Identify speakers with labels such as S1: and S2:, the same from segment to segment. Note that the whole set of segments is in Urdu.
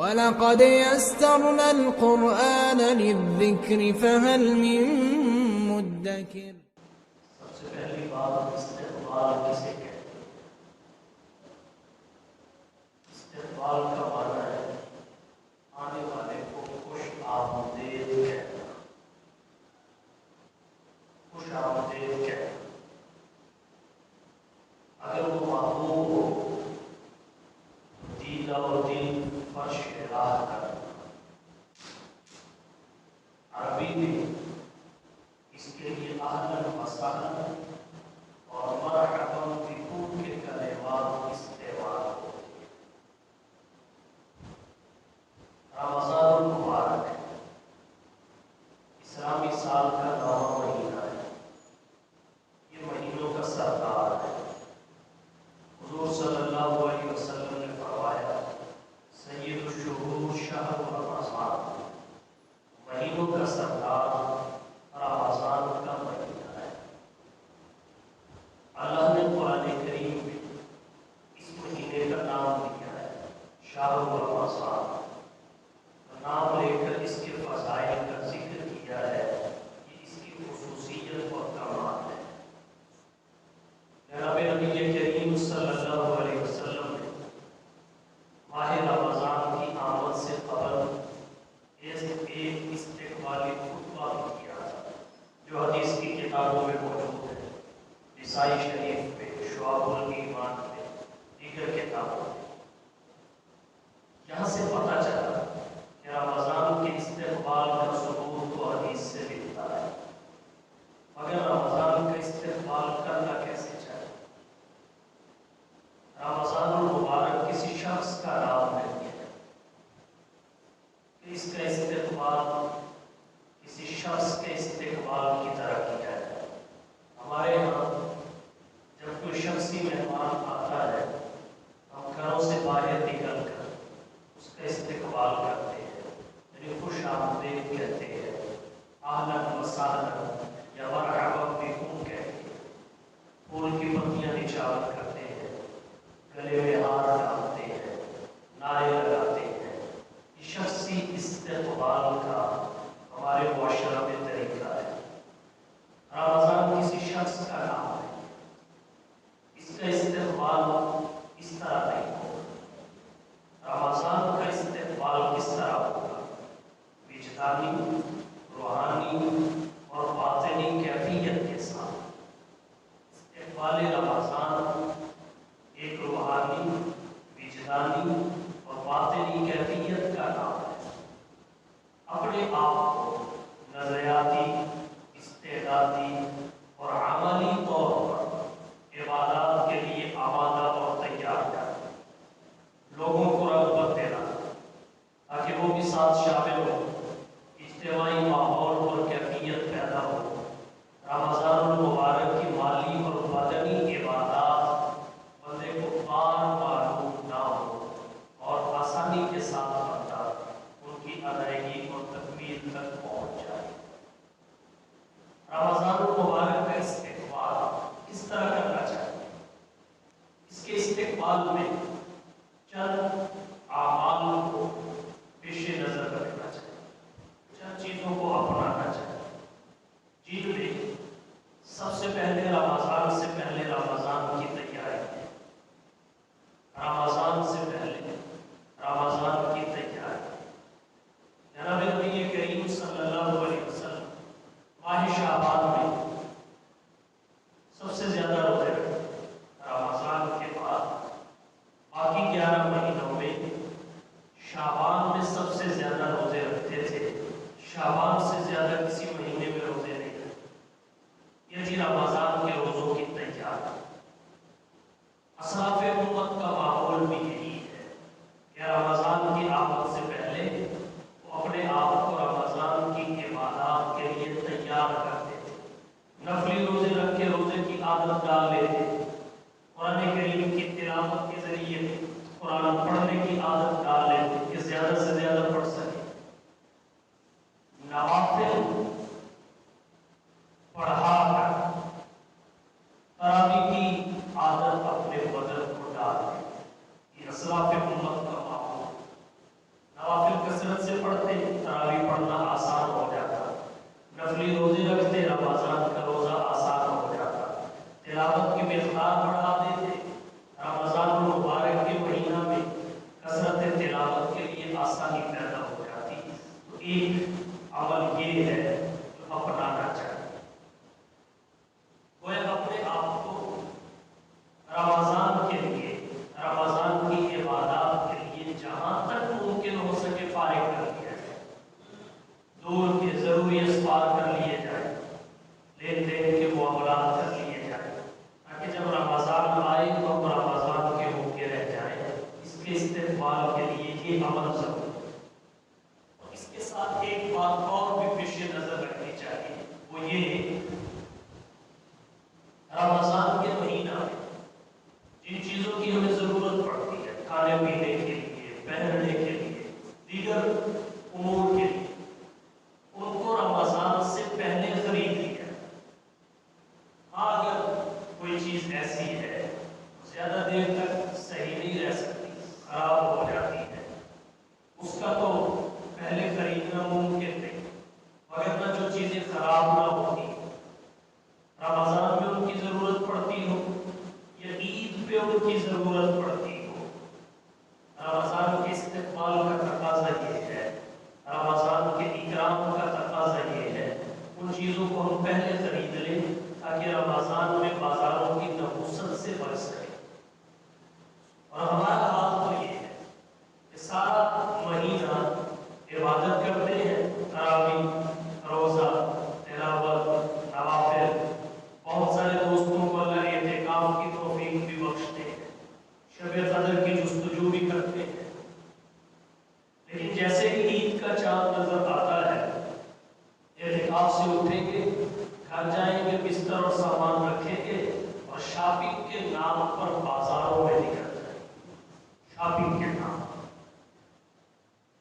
S1: وَلَقَدْ يَسَّرْنَا الْقُرْآنَ لِلذِّكْرِ فَهَلْ مِن مُّدَّكِرٍ۔
S2: سب سے پہلی بات استقبال کسے کہتے ہیں؟ استقبال کا معنی ہے آنے والے کو خوش آمدید کہنا، خوش آمدید کہنا۔ اگر وہ محبوب ہو دیدہ و دل فرش راہ کرنا۔ عربی میں اس کے لیے اہلاً و سہلاً اور مرحباً بکم کے کلمات استعمال ہوتے ہیں۔ رمضان المبارک اسلامی سال کا 9واں مہینہ ہے، یہ مہینوں کا سردار ہے۔ حضور صلی اللہ علیہ وسلم نے فرمایا سید الشہور شہر رمضان، مہینوں کا سردار رمضان کا مہینہ ہے۔ اللہ نے قرآن کریم میں اس مہینے کا نام دیا ہے شہر رمضان، نام لے کر اس کے فضائل کا ذکر کیا ہے کہ اس کی خصوصیت اور کمال ہے۔ جناب نبی کریم صلی اللہ علیہ وسلم نے ماہ رمضان کی آمد سے قبل ایک استقبالی خطبہ بھی کیا تھا، جو حدیث کی کتابوں میں موجود ہے، نسائی شریف میں، شعب الایمان میں، دیگر کتابوں میں۔ یہاں سے پتہ چلا کہ رمضان کے استقبال کا ثبوت تو حدیث سے ملتا ہے، مگر رمضان کا استقبال کرنا کیسے چاہیے؟ رمضان المبارک کسی شخص کا نام نہیں ہے کہ اس کا استقبال کسی شخص کے استقبال کی طرح کیا جائے۔ ہمارے یہاں جب کوئی شخصی مہمان آتا ہے، ہم گھروں سے باہر نکل کر اس کا استقبال کرتے ہیں، یعنی خوش آمدید کہتے ہیں، اہلاً و سہلاً یا مرحبا بکم کہتے ہیں، پھول کی پتیاں نچھاور کرتے ہیں، گلے میں ہار ڈالتے ہیں، نعرے لگاتے ہیں۔ یہ شخصی استقبال کا ہمارے معاشرہ میں طریقہ ہے۔ رمضان کسی شخص کا نام ہے، اس کا استقبال اس طرح نہیں ہوگا۔ رمضان کا استقبال کس طرح ہوگا؟ وجدانی، روحانی اور باطنی کیفیت کے ساتھ۔ استقبال رمضان ایک روحانی، وجدانی اور باطنی کیفیت کا نام ہے۔ اپنے آپ کو نظریاتی، استعدادی اور عملی طور پر عبادات کے لیے آمادہ اور تیار کرنا، لوگوں کو رغبت دینا تاکہ وہ بھی ساتھ شامل ہو، اجتماعی ماحول اور کیفیت پیدا ہو۔ رمضان المبارک کی مالی اور بدنی عبادات بندے کو بار معلوم نہ ہو اور آسانی کے ساتھ بندہ ان کی ادائیگی اور تکمیل تک پہنچ جائے۔ رمضان المبارک کا استقبال کس طرح کرنا چاہیے؟ اس کے استقبال میں چند اعمال کو پیش نظر رکھنا چاہیے، چند چیزوں کو اپنانا چاہیے، جن میں سب سے پہلے رمضان سے پہلے رمضان کی تیاری ہے۔ رمضان سے پہلے رمضان کی تیاری۔ جناب نبی کریم صلی اللہ علیہ وسلم ماہ شعبان میں سب سے زیادہ روزے رکھتے، رمضان کے بعد باقی 11 مہینوں میں شعبان میں سب سے زیادہ روزے رکھتے تھے، شعبان سے زیادہ کسی مہینے میں روزے نہیں رکھتے۔ یہ تھی رمضان کے روزوں کی تیاری۔ اسلاف امت کا معمول بھی یہی ہے کہ رمضان کی آمد سے پہلے وہ اپنے آپ کو رمضان کی عبادات کے لیے تیار کرتے تھے، نفلی روزے رکھ کے روزے کی عادت ڈال لیتے، قرآن کریم کی تلاوت کے ذریعے قرآن پڑھنے کی عادت ڈال لیتے کہ زیادہ سے زیادہ پڑھ سکے، نماز تلاوت کے لیے آسانی پیدا ہو جاتی. تو ایک عمل یہ ہے جو اپنانا چاہیے. وہ اپنے آپ کو رمضان کے لیے، رمضان کی عبادات کے لیے جہاں تک ممکن ہو سکے فارغ کر لیا جائے. دور کے ضروری اسباب کر لیے جائیں، لین دین کے معاملات کر لیے جائیں، تاکہ جب رمضان آئے تو ہم رمضان کے ہو کے رہ جائیں. اس کے استقبال کے لیے یہ عمل ضروری ہے. اور اس کے ساتھ ایک بات اور بھی پیش نظر رکھنی چاہیے، وہ یہ رمضان کے مہینہ میں جن چیزوں کی ہمیں ضرورت پڑتی ہے، کھانے پینے کے لیے، پہننے کے لیے، دیگر امور کے لیے، ان کو رمضان سے پہلے خرید لیا. ہاں اگر کوئی چیز ایسی ہے زیادہ دیر تک صحیح نہیں رہ سکتی، خراب ہو جاتی ہے، اس کا تو پہلے خریدنا ممکن نہیں. مگر نہ جو چیزیں خراب نہ ہوتی، رمضان میں ان کی ضرورت پڑتی ہو یا عید پہ ان کی ضرورت پڑتی ہو، رمضان کے استقبال کا تقاضا یہ ہے، رمضان کے اکرام کا تقاضا یہ ہے، ان چیزوں کو ہم پہلے خرید لیں تاکہ رمضان میں بازاروں کی نحوست سے بچ سکے. اور ہمارا حال تو یہ ہے کہ سارا مہینہ عبادت کرتے ہیں، تراویح، روزہ، تلاوت، نوافل. بہت سارے دوستوں کو اللہ اعتکاف کی توفیق بھی بخشتے ہیں، شب قدر کی جستجو بھی کرتے ہیں. لیکن جیسے ہی عید کا چاند نظر آتا ہے، اعتکاف سے اٹھیں گے، گھر جائیں گے، بستر اور سامان رکھیں گے اور شاپنگ کے نام پر بازاروں میں نکل جائیں گے. شاپنگ کے نام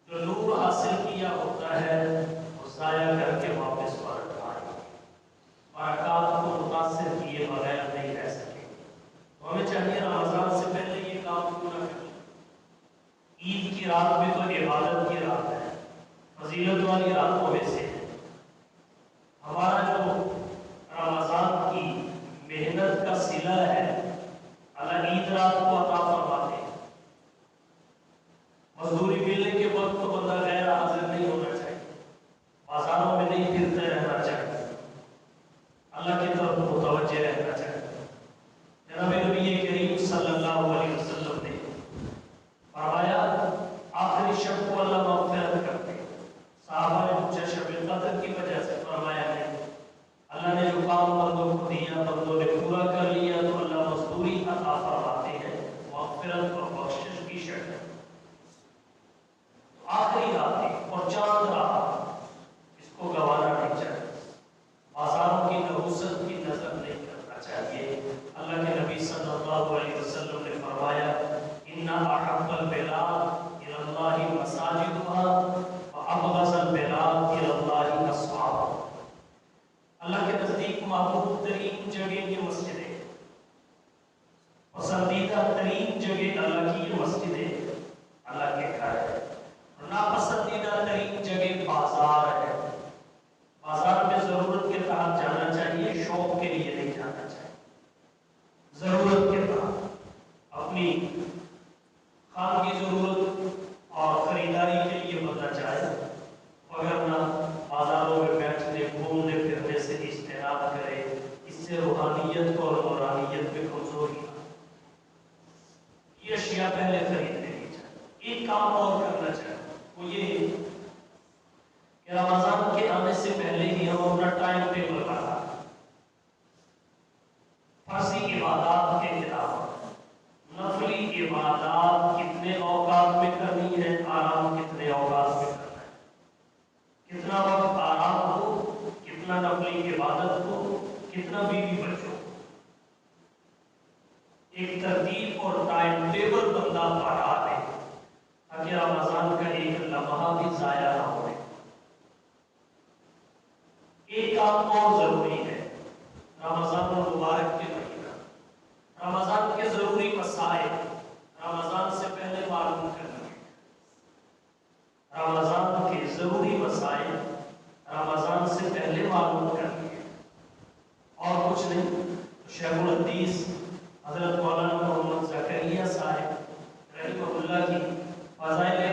S2: جو نور حاصل کیا ہوتا ہے وہ ضائع کر کے واپس پلٹ آئیں گے. برکات کو متاثر کیے بغیر نہیں رہ سکیں گے. تو ہمیں چاہیے رمضان سے پہلے یہ کام کیوں نہ کریں. عید کی رات بھی تو عبادت کی رات ہے، فضیلت والی راتوں میں سے ہے. ہمارا جو رمضان کی محنت کا صلہ ہے، اللہ عید رات کو عطا فرماتے ہیں. مزدوری ملنے کے وقت تو بندہ غیر حاضر نہیں ہونا چاہیے، بازاروں میں نہیں پھرتے رہنا چاہیے، اللہ کی طرف متوجہ رہنا چاہیے. جناب نبی کریم صلی اللہ علیہ وسلم نے فرمایا آخری شب کو اللہ مغفرت کرتے. صحابہ نے پوچھا شب قدر کی وجہ سے؟ فرمایا نہیں، اللہ نے جو کام بندوں کو دیا بندوں نے پورا کر لیا تو اللہ مزدوری عطا فرماتے ہیں، مغفرت اور بخشش کی شکل. آخری راتیں اور چاند رات اس کو گوانا نہیں چاہیے، بازاروں کی نحوست کی نظر نہیں کرنا چاہیے. اللہ کے نبی صلی اللہ علیہ وسلم نے فرمایا ان احب البلاد الى اللہ مساجدها وابغض البلاد الى اللہ اصحابها. اللہ کے نزدیک محبوب ترین جگہ یہ مسجد ہے، پسندیدہ ترین جگہ اللہ کی یہ مسجد ہے، اللہ کے گھر ہے. ناپسندیدہ ترین جگہ بازار ہے. بازار میں ضرورت کے تحت جانا چاہیے، شوق کے لیے نہیں جانا چاہیے. ضرورت کے تحت اپنی خان کی ضرورت اور خریداری کے لیے بندہ جائے، وگرنہ بازاروں میں بیٹھنے گھومنے پھرنے سے اجتناب کرے. اس سے روحانیت کو اور نورانیت میں کمزوری. یہ اشیاء پہلے خرید لینی چاہیے. ایک کام اور کرنا چاہیے، وہ یہ کہ رمضان کے آنے سے پہلے ہی ہم اپنا ٹائم ٹیبل بنا، فرضی عبادات کے علاوہ نفلی عبادات کتنے اوقات میں کرنی ہے، آرام کتنے اوقات میں کرنا ہے، کتنا وقت آرام ہو، کتنا نفلی عبادت ہو، کتنا بیوی بچوں. ایک ترتیب اور ٹائم ٹیبل بندہ بنا دے تاکہ رمضان کا ایک لمحہ بھی ضائع نہ ہو. ایک کام اور ضروری ہے رمضان المبارک کے مہینہ، رمضان کے ضروری مسائل رمضان سے پہلے معلوم کرنا ہے. رمضان کے ضروری مسائل رمضان سے پہلے معلوم کرنا ہے، اور کچھ نہیں. شیخ الحدیث حضرت مولانا محمد زکریا صاحب رحمہ اللہ کی فضائل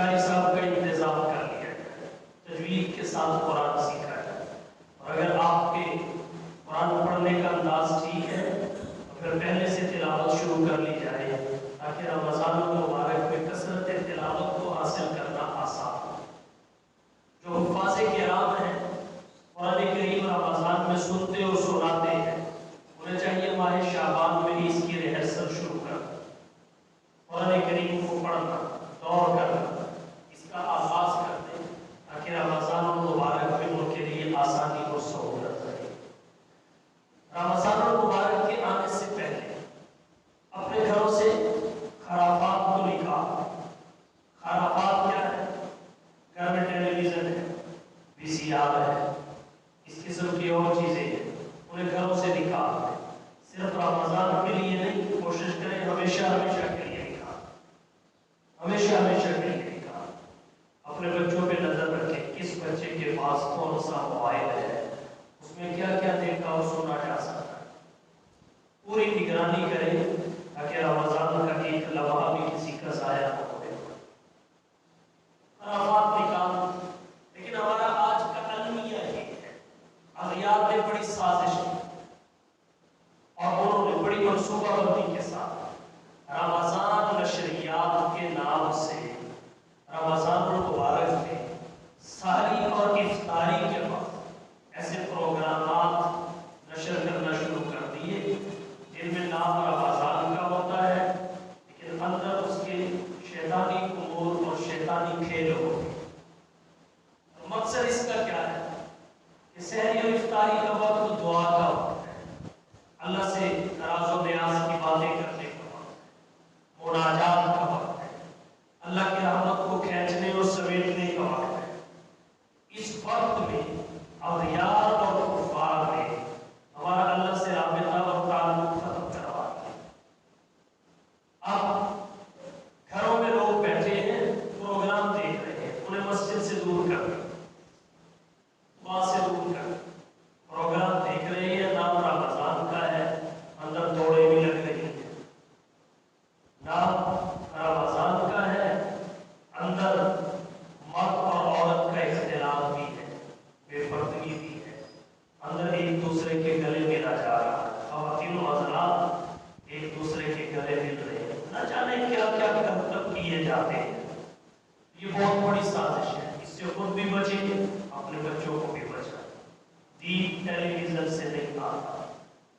S2: قاری صاحب کا انتظام کر لیا جائے، تجوید کے ساتھ قرآن سیکھا جائے، اور اگر آپ کے قرآن پڑھنے کا انداز ٹھیک ہے تو پھر پہلے سے تلاوت شروع کر لی جائے تاکہ رمضان المبارک میں کثرت تلاوت کو حاصل کرنا آسان ہو۔ جو حفاظ کرام ہیں قرآن کریم رمضان میں سنتے اور سناتے ہیں، انہیں چاہیے ماہ شعبان میں ہی اس کی ریہرسل شروع کر دیں، قرآن کریم کو پڑھنا، دور کرنا، اس کا آغاز کر دیں تاکہ رمضان المبارک میں ان کے لیے آسانی اور سہولت رہے۔ رمضان المبارک کے آنے سے پہلے اپنے گھروں سے خرافات کو نکال۔ خرافات کیا ہے؟ گھر میں ٹیلی ویژن ہے، وی سی آر ہے، اس قسم کی اور چیزیں ہیں، انہیں گھروں سے نکال دیں۔ صرف رمضان کے لیے نہیں، کوشش کریں ہمیشہ ہمیشہ کے لیے نکال، ہمیشہ ہمیشہ کے لیے نکال۔ اپنے بچوں پہ نظر رکھیں، کس بچے کے پاس کون سا موبائل ہے، اس میں کیا کیا دیکھا اور سنا جا سکتا ہے، پوری نگرانی کریں تاکہ رمضان کا ایک لمحہ بھی کسی کا ضائع نہ ہو۔ خرافات نکال، لیکن ہمارا آج کا المیہ یہ ہے، اغیار نے بڑی سازش کی اور انہوں نے بڑی منصوبہ بندی کے ساتھ رمضان نشریات کے نام سے رمضان المبارک میں سحری اور افطاری کے وقت ایسے پروگرامات نشر کرنا شروع کر دیے جن میں نام رمضان کا ہوتا ہے لیکن اندر اس کے شیطانی امور اور شیطانی کھیل ہوتے ہیں۔ مقصد اس کا کیا ہے کہ سحری اور افطاری کا وقت دعا کا وقت ہے، اللہ سے ناز و نیاز کی باتیں کرنے کا وقت ہے، مناجات کا وقت ہے، اللہ کی رحمت کو کھینچنے اور سمیٹنے کا وقت ہے۔ اس وقت میں اغیار اور کفار نے ہمارا اللہ سے رابطہ اور تعلق ختم کروا دیا۔ اب گھروں میں لوگ بیٹھے ہیں، پروگرام دیکھ رہے ہیں، انہیں مسجد سے دور کر دیں، وہاں سے دور کر دیں۔ پروگرام دیکھ رہے ہیں، نام رمضان کا ہے، اندر دوڑے بھی لگ رہی ہیں، نام رمضان کا ہے، اندر مرد اور عورت کا اختلاط بھی ہے، بے پردگی بھی ہے، اندر ایک دوسرے کے گلے ملا جا رہا ہے، خواتین و حضرات ایک دوسرے کے گلے مل رہے ہیں، نہ جانے کیا کیا کرتب کیے جاتے ہیں۔ یہ بہت بڑی سازش ہے، اس سے خود بھی بچیں، اپنے بچوں کو بھی بچائیں۔ دین ٹیلی ویژن سے نہیں آتا،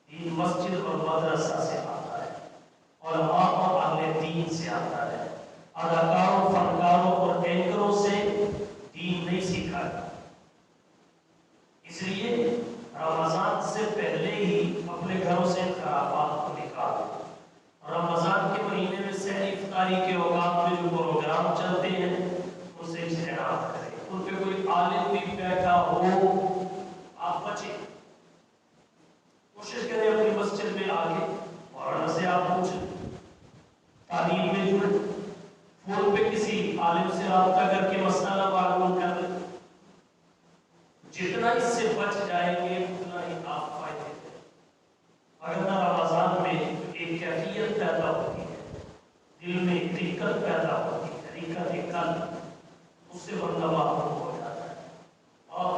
S2: دین مسجد اور مدرسہ سے آتا ہے، علماء اور اہل دین سے آتا ہے، اداکاروں، فنکاروں اور اینکروں سے دین نہیں سیکھا جاتا۔ اس لیے رمضان سے پہلے ہی اپنے گھروں سے خرافات کو نکالیں۔ رمضان کے مہینے میں سحری افطاری کے اوقات میں جو پروگرام چلتے ہیں ان سے اجتناب کریں، ان پہ کوئی عالم بھی بیٹھا ہو آپ بچیں، کوشش کریں اپنی مسجد میں آگے مولانا سے آپ پوچھیں، تعلیم میں جڑیں، فون پہ کسی عالم سے رابطہ کر کے مسئلہ معلوم کر لیں۔ جتنا اس سے بچ جائیں گے اتنا ہی آپ فائدے دیں۔ اگر رمضان میں ایک کیفیت پیدا ہوتی ہے، دل میں دقت پیدا ہوتی ہے، دقت قلب، اس سے بندہ محروم ہو جاتا ہے اور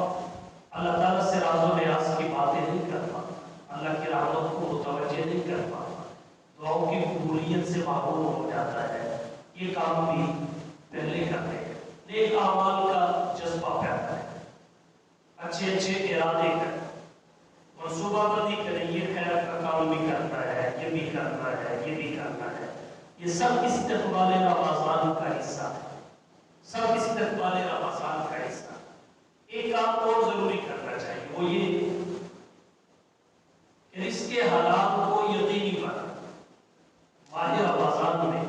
S2: اللہ تعالیٰ سے راز و نیاز کی باتیں نہیں کر پاتا، اللہ کی رحمت کو متوجہ نہیں کر پاتا، دعاؤں کی قبولیت سے محروم ہو جاتا ہے۔ یہ کام بھی پہلے کرتے ہیں، نیک اعمال کا جذبہ پیدا ہے، اچھے اچھے ارادے کریں، منصوبہ بندی کریں، یہ خیر کا کام بھی کرنا ہے، یہ بھی کرنا ہے، یہ بھی کرنا ہے۔ یہ سب استقبال رمضان کا حصہ ہے، سب استقبال رمضان کا حصہ ہے۔ ایک کام اور ضروری کرنا چاہیے، وہ یہ کہ رزق حلال کو یقینی بنا۔ ماہ رمضان میں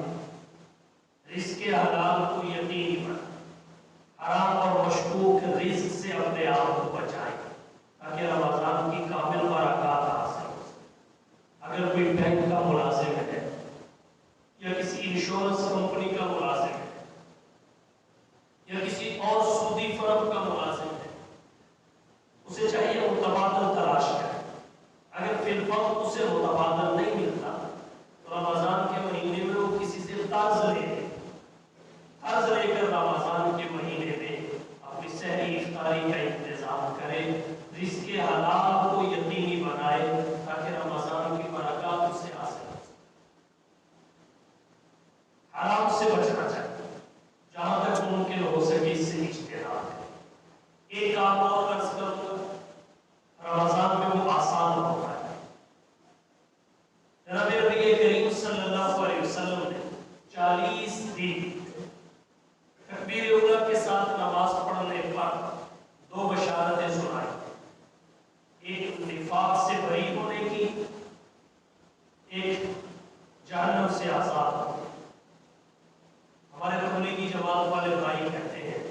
S2: رزق حلال کو یقینی بنا، حرام اور مشکوک رزق سے اپنے آپ کو بچائیں تاکہ رمضان کی کامل برکات حاصل ہو سکے۔ اگر کوئی بینک کا ملازم ہے یا کسی انشورنس کمپنی کا ملازم ہے یا کسی اور سودی فرم کا ملازم ہے، اسے چاہیے وہ تمام صفائی کا انتظام کرے، رزق کے حلال کو یقینی بنائے تاکہ رمضان کی برکات اس سے حاصل ہو سکے۔ حرام سے بچنا چاہیے، جہاں تک ممکن ہو سکے اس سے اجتناب کرے۔ ایک کام اور عرض کروں گا، رمضان میں وہ آسان ہوتا ہے۔ جناب نبی کریم صلی اللہ علیہ وسلم نے 40 دن تکبیر اولیٰ کے ساتھ نماز پڑھنے پر 2 بشارتیں سنائی، ایک نفاق سے بری ہونے کی، ایک جہنم سے آزاد ہونے کی۔ ہمارے تبلیغی جماعت والے بھائی کہتے ہیں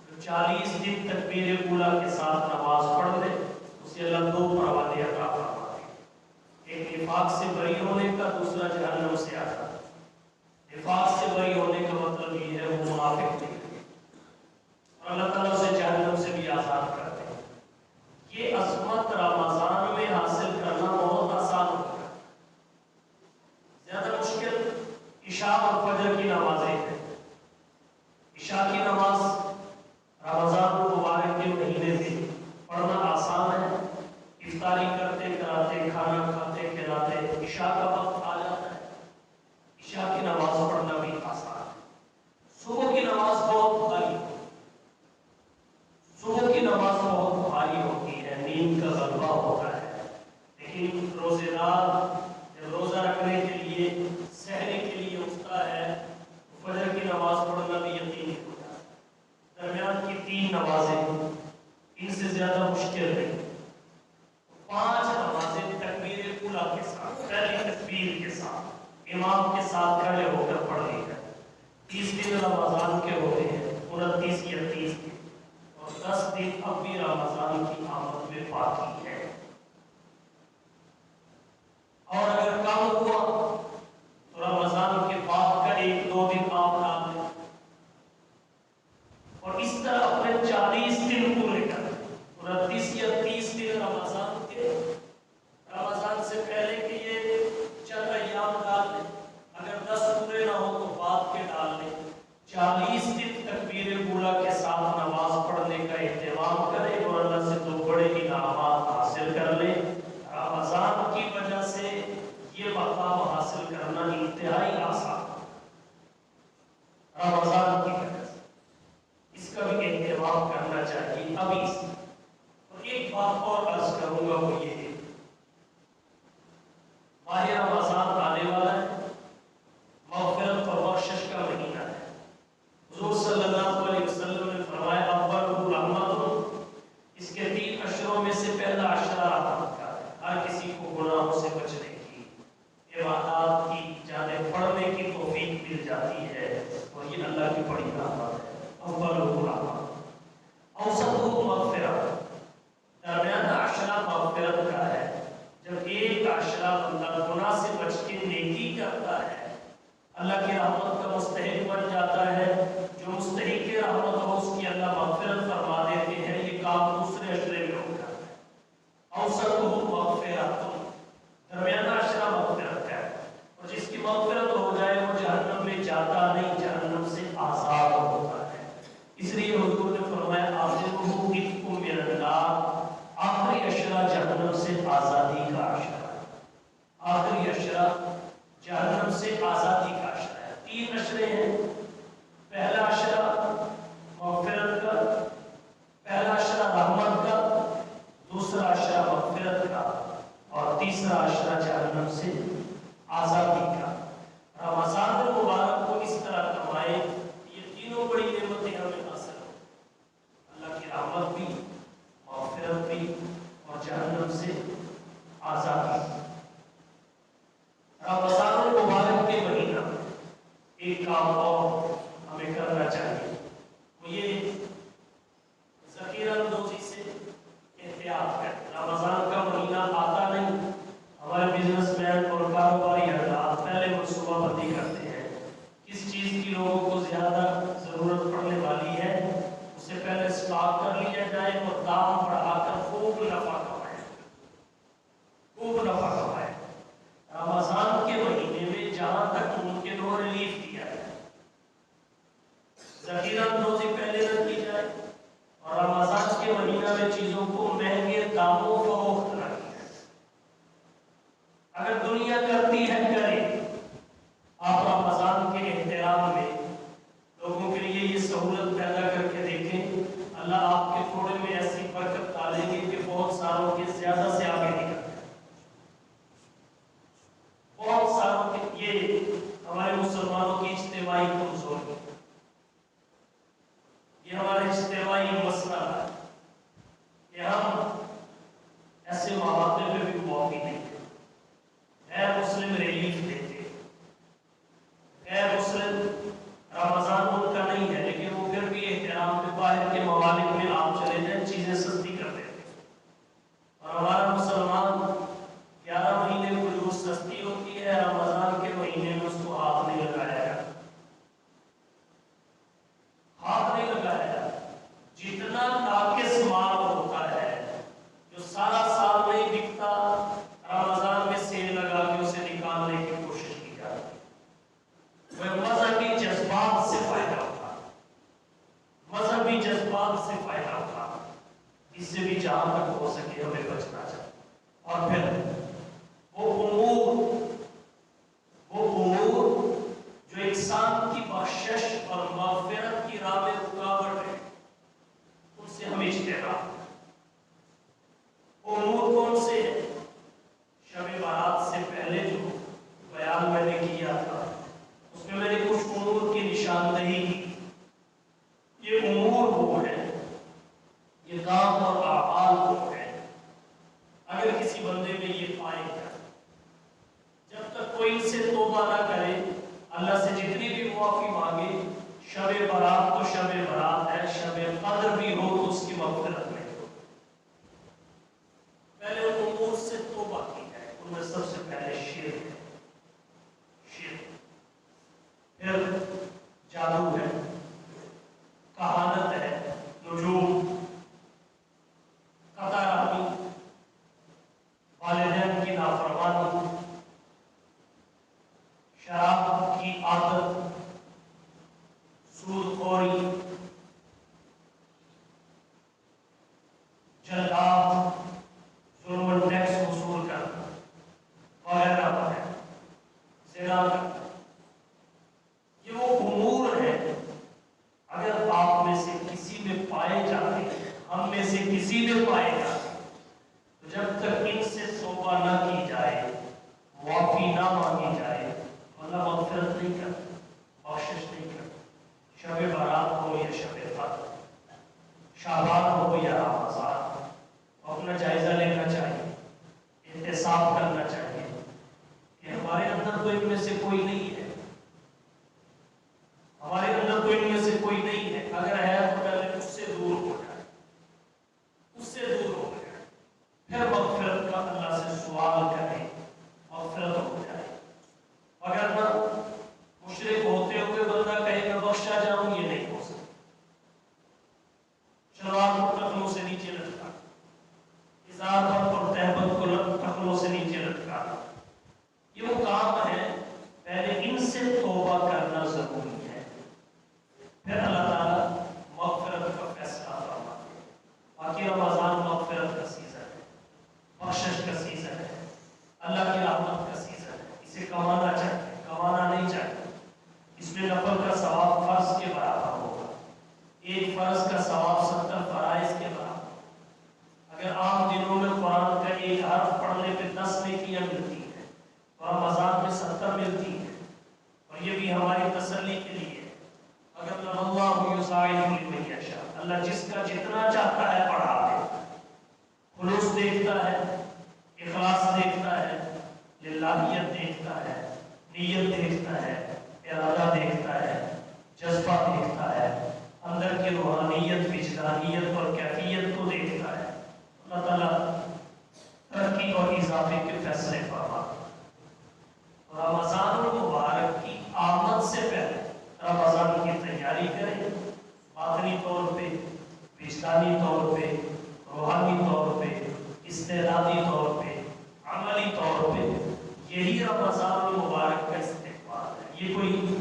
S2: جو 40 دن تکبیر اولیٰ کے ساتھ نماز پڑھ لے اسے اللہ 2 پروادے عطا فرماتے ہیں، ایک نفاق سے بری ہونے کا، دوسرا جہنم سے آزاد۔ نفاق سے بری ہونے کا مطلب یہ ہے وہ منافق نہیں ہے، اور اللہ تعالیٰ اسے جہنم سے بھی آزاد کرتے ہیں۔ یہ عظمت رمضان میں حاصل کرنا بہت آسان ہوتا ہے۔ زیادہ مشکل عشاء اور فجر کی نمازیں ہیں۔ عشاء کی نماز رمضان مبارک کے مہینے میں پڑھنا آسان ہے، افطاری کرتے کراتے، کھانا کھاتے کھلاتے عشاء کا وقت آ جاتا ہے، عشاء کی نماز پڑھنا بھی آسان ہے۔ صبح کی نماز بہت بھاری ہوتی ہے، صبح کی نماز بہت بھاری ہوتی ہے، نیند کا غلبہ ہوتا ہے، لیکن روزے دار جب روزہ رکھنے کے لیے سحری کے لیے اٹھتا ہے تو فجر کی نماز پڑھنا بھی یقینی ہوتا ہے۔ درمیان کی 3 نمازیں ان سے زیادہ مشکل نہیں، 5 نمازیں تکبیر اولیٰ کے ساتھ، پہلی تکبیر کے ساتھ امام کے ساتھ کھڑے ہو کر پڑھ لی جائے۔ 30 دن رمضان کے ہوتے ہیں، 29 یا 30 دن، اور 10 دن اب بھی رمضان کی آمد میں باقی ہے۔ اور اگر کم ہوا تو رمضان کے بعد کا 1-2 دن آپ ڈال دیں، اور اس طرح اپنے 40 دن پورے کر دیں۔ 29 یا 30 دن رمضان کے، رمضان سے پہلے کے یہ چند ایام ڈال لیں، اگر 10 پورے نہ ہو تو بعد کے ڈال لیں۔ 40 دن تکبیر اولیٰ کے ساتھ نماز پڑھنے کا اہتمام کریں اور اللہ سے 2 بڑے انعامات حاصل کر لیں۔ رمضان کی وجہ سے یہ مقام حاصل کرنا انتہائی آسان ہے، رمضان کی وجہ سے اس کا بھی اہتمام کرنا چاہیے ابھی سے۔ اور ایک بات اور عرض کروں گا، وہ یہ ہے ماہ رمضان آنے والا ہے، مغفرت اور بخشش کا مہینہ ہے۔ حضور صلی اللہ علیہ وسلم نے فرمایا اول رحمت، اس کے 3 عشروں میں سے پہلا عشرہ رحمت کا ہے، ہر کسی کو گناہوں سے بچنے کی، عبادات کی جانب پڑھنے کی توفیق مل جاتی ہے، اور یہ اللہ کی بڑی رحمت ہے۔ اول رحمت، اوسط مغفرت، درمیانہ عشرہ مغفرت کا ہے۔ جب ایک عشرہ بندہ گناہ سے بچ کے نیکی کرتا ہے، اللہ کی رحمت کا مستحق بن جاتا ہے، جو مستحق رحمت ہو اس کی اللہ مغفرت فرما دیتے ہیں۔ یہ کام دوسرے عشرے میں ہوتا ہے۔ اوسط مغفرت، درمیانہ عشرہ مغفرت ہے، اور جس کی مغفرت ہو جائے وہ جہنم میں جاتا نہیں، جہنم سے آزاد ہوتا ہے۔ اس لیے حضور نے فرمایا آخرہ عتق من النار، آخری عشرہ جہنم سے آزادی کا عشرہ ہے، آخری عشرہ جہنم سے آزادی کا عشرہ ہے۔ 3 عشرے ہیں، پہلا عشرہ مغفرت کا، پہلا عشرہ رحمت کا، دوسرا عشرہ مغفرت کا، اور تیسرا عشرہ جہنم سے آزادی کا۔ رمضان المبارک کو اس طرح کمائیں، یہ تینوں بڑی نعمتیں ہمیں حاصل ہوں، اللہ کی رحمت بھی، مغفرت بھی، اور جہنم سے آزادی۔ رمضان المبارک کے مہینہ میں ایک کام اور ہمیں کرنا چاہیے، وہ یہ ذخیرہ اندوزی سے احتیاط کریں۔ رمضان کا مہینہ آتا نہیں، ہمارے بزنس مین اور کاروباری حضرات پہلے منصوبہ بندی کرتے ہیں، کس چیز کی لوگوں کو زیادہ ضرورت پڑنے والی ہے اس سے پہلے اسٹاک کر لیا جائے اور دام بڑھا کر خوب نفع کمائیں، خوب نفع کمائیں۔ رمضان کے مہینے میں جہاں تک ممکن ہو ریلیف دیا جائے، ذخیرہ اندوزی پہلے نہ کی جائے، اور رمضان کے مہینہ میں چیزوں کو مہنگے داموں فروخت نہ کیا۔ اگر دنیا کرتی ہے کرے، آپ رمضان کے احترام میں لوگوں کے لیے یہ سہولت پیدا کر کے دیکھیں، اللہ آپ کے تھوڑے میں ایسی برکت ڈالیں گے کہ بہت ساروں کے زیادہ سے آگے نکل جائیں۔ بہت ساروں کے، یہ ہمارے مسلمانوں کی اجتماعی کمزوری، یہ ہمارا اجتماعی مسئلہ ہے کہ ہم ایسے مواقع پہ بھی معافی نہیں دیتے، غیر مسلم ریلیف دیتے، غیر مسلم رمضان ان کا نہیں ہے لیکن وہ پھر بھی احترام پہ باہر کے ممالک میں آپ چلے جائیں چیزیں سستی کر دیتے، اور ہمارا مسلمان 11 مہینے فلوس سستی ہوتی ہے، رمضان کے مہینے میں اس کو ہاتھ نہیں لگایا جاتا، ہاتھ نہیں لگایا جاتا۔ جتنا ناقص مال ہوتا ہے جو سارا سال نہیں بکتا، رمضان میں سیل لگا کے اسے نکالنے کی کوشش کی جاتی ہے۔ وہ مذہبی جذبات سے فائدہ اٹھا، مذہبی جذبات سے فائدہ اٹھا، اس سے بھی جہاں تک ہو سکے ہمیں بچنا چاہیے۔ اور پھر وہ امور جو انسان کی بخشش اور مغفرت کی راہ میں رکاوٹ ہے، ان سے ہمیں اجتناب کریں۔ وہ امور کون سے ہیں؟ شب بارات سے پہلے جو بیان میں نے کیا تھا اس میں نے کچھ امور کی نشاندہی کی۔ یہ امور وہ ہیں، یہ کام اور اعمال وہ ہیں، اگر کسی بندے میں یہ پائے جائے، جب تک کوئی ان سے توبہ نہ کرے، اللہ سے جتنی بھی معافی مانگے، شب برات تو شب برات ہے، شب قدر بھی ہو تو اس کی مغفرت نہیں ہو۔ پہلے ان امور سے توبہ کی جائے، ان میں سب سے پہلے شرک ہے، شرک، پھر جادو ہے، کہانت ہے، نجوم، قطع رحمی، والدین کی نافرمانی، شراب کی عادت، سود خوری، جلات، ظلم و ٹیکس وصول کرنا وغیرہ وغیرہ، زنا کرنا، یہ وہ امور ہیں اگر آپ میں سے کسی میں پائے جاتے ہیں، ہم میں سے کسی میں پائے جاتے ہیں، تو جب تک ان سے توبہ نہ کی جائے، معافی نہ مانگی جائے، اللہ مغفرت نہیں کرتا، بخشش نہیں کرتا۔ شب برات ہو یا شب قدر، شعبان ہو یا رمضان، اپنا جائزہ لینا چاہیے، احتساب کرنا چاہیے کہ ہمارے اندر تو ان میں سے کوئی نہیں ہے، ہمارے اندر تو ان میں سے کوئی نہیں ہے، اگر ہے تو پہلے اس سے دور ہو جائے، اس سے دور ہو جائے، پھر مغفرت کا اللہ سے سوال کریں، مغفرت ہو جائے۔ اگر نہ مشرک ہوتے ہوئے بندہ کہے میں بخشا جاؤں، یہ نہیں ہو سکتا۔ شلوار کو ٹخنوں سے نیچے لٹکا، ازار اور تہبند کو ٹخنوں سے نیچے لٹکانا، یہ وہ کام ہے، پہلے ان سے توبہ کرنا ضروری ہے، پھر اللہ تعالیٰ مغفرت کا فیصلہ فرماتے ہیں۔ باقی رمضان مغفرت کا سیزن ہے، بخشش کا سیزن ہے، اللہ کی رحمت کا سیزن ہے، اسے کمانا چاہیے، کمانا نہیں چاہیے۔ اس میں نفل کا ثواب فرض کے برابر ہوگا، ایک فرض کا ثواب 70 فرائض کے برابر۔ اگر عام دنوں میں قرآن کا ایک حرف پڑھنے پہ 10 نیکیاں ملتی ہیں تو رمضان میں 70 ملتی ہیں، اور یہ بھی ہماری تسلی کے لیے ہے۔ اگر اللہ یضاعف لمن یشاء، اللہ جس کا جتنا چاہتا ہے پڑھا دیتا ہے، خلوص دیکھتا ہے، اخلاص دیکھتا ہے، للہیت دیکھتا ہے، نیت دیکھتا ہے، ارادہ دیکھتا ہے، جذبہ دیکھتا ہے، اندر کی روحانیت، وجدانیت اور کیفیت کو دیکھتا ہے۔ اللہ تعالیٰ ترقی اور اضافے کے فیصلے فرماتا ہے۔ رمضان المبارک کی آمد سے پہلے رمضان کی تیاری کریں، باطنی طور پہ، وجدانی طور پہ، روحانی طور پہ، استعدادی طور پہ، عملی طور پہ، یہی رمضان المبارک کا استقبال ہے۔ یہ کوئی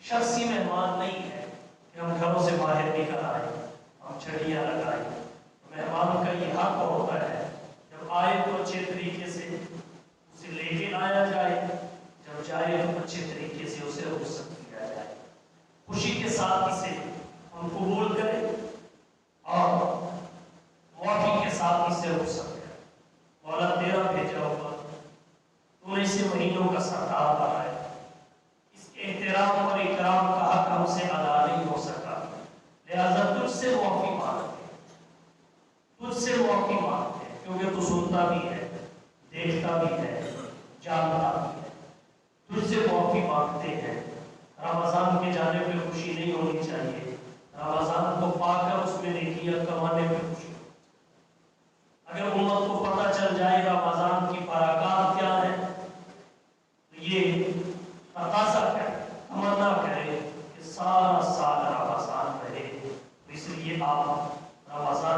S2: شخصی مہمان نہیں ہے کہ ہم گھروں سے باہر نکل آئے، ہم چھڑیاں لگائیں. مہمان کا یہ حق ہوتا ہے جب آئے تو اچھے طریقے سے اسے لے کے آیا جائے, جب جائے تو اچھے طریقے سے اسے رخصت کیا جائے, خوشی کے ساتھ اسے ہم قبول کریں اور معافی کے ساتھ اسے رخصت کریں. مولا تیرا بھیجا ہوا تو نے اسے مہینوں کا سردار بنایا, اس احترام اور اکرام کا حق ہم سے ادا نہیں ہو سکا, لہذا تجھ سے معافی مانگتے ہیں, تجھ سے معافی مانگتے ہیں, کیونکہ تو سنتا بھی ہے, دیکھتا بھی ہے, جانتا بھی ہے. تجھ سے معافی مانگتے ہیں. رمضان کے جانے پہ خوشی نہیں ہونی چاہیے, رمضان کو پا کر اس میں نیکیاں کمانے پہ خوشی. اگر امت کو پتہ چل جائے گا رمضان کی برکات کیا ہے تو یہ تقاضا کرے, تمنا کرے کہ سارا سال رمضان رہے. اس لیے آپ رمضان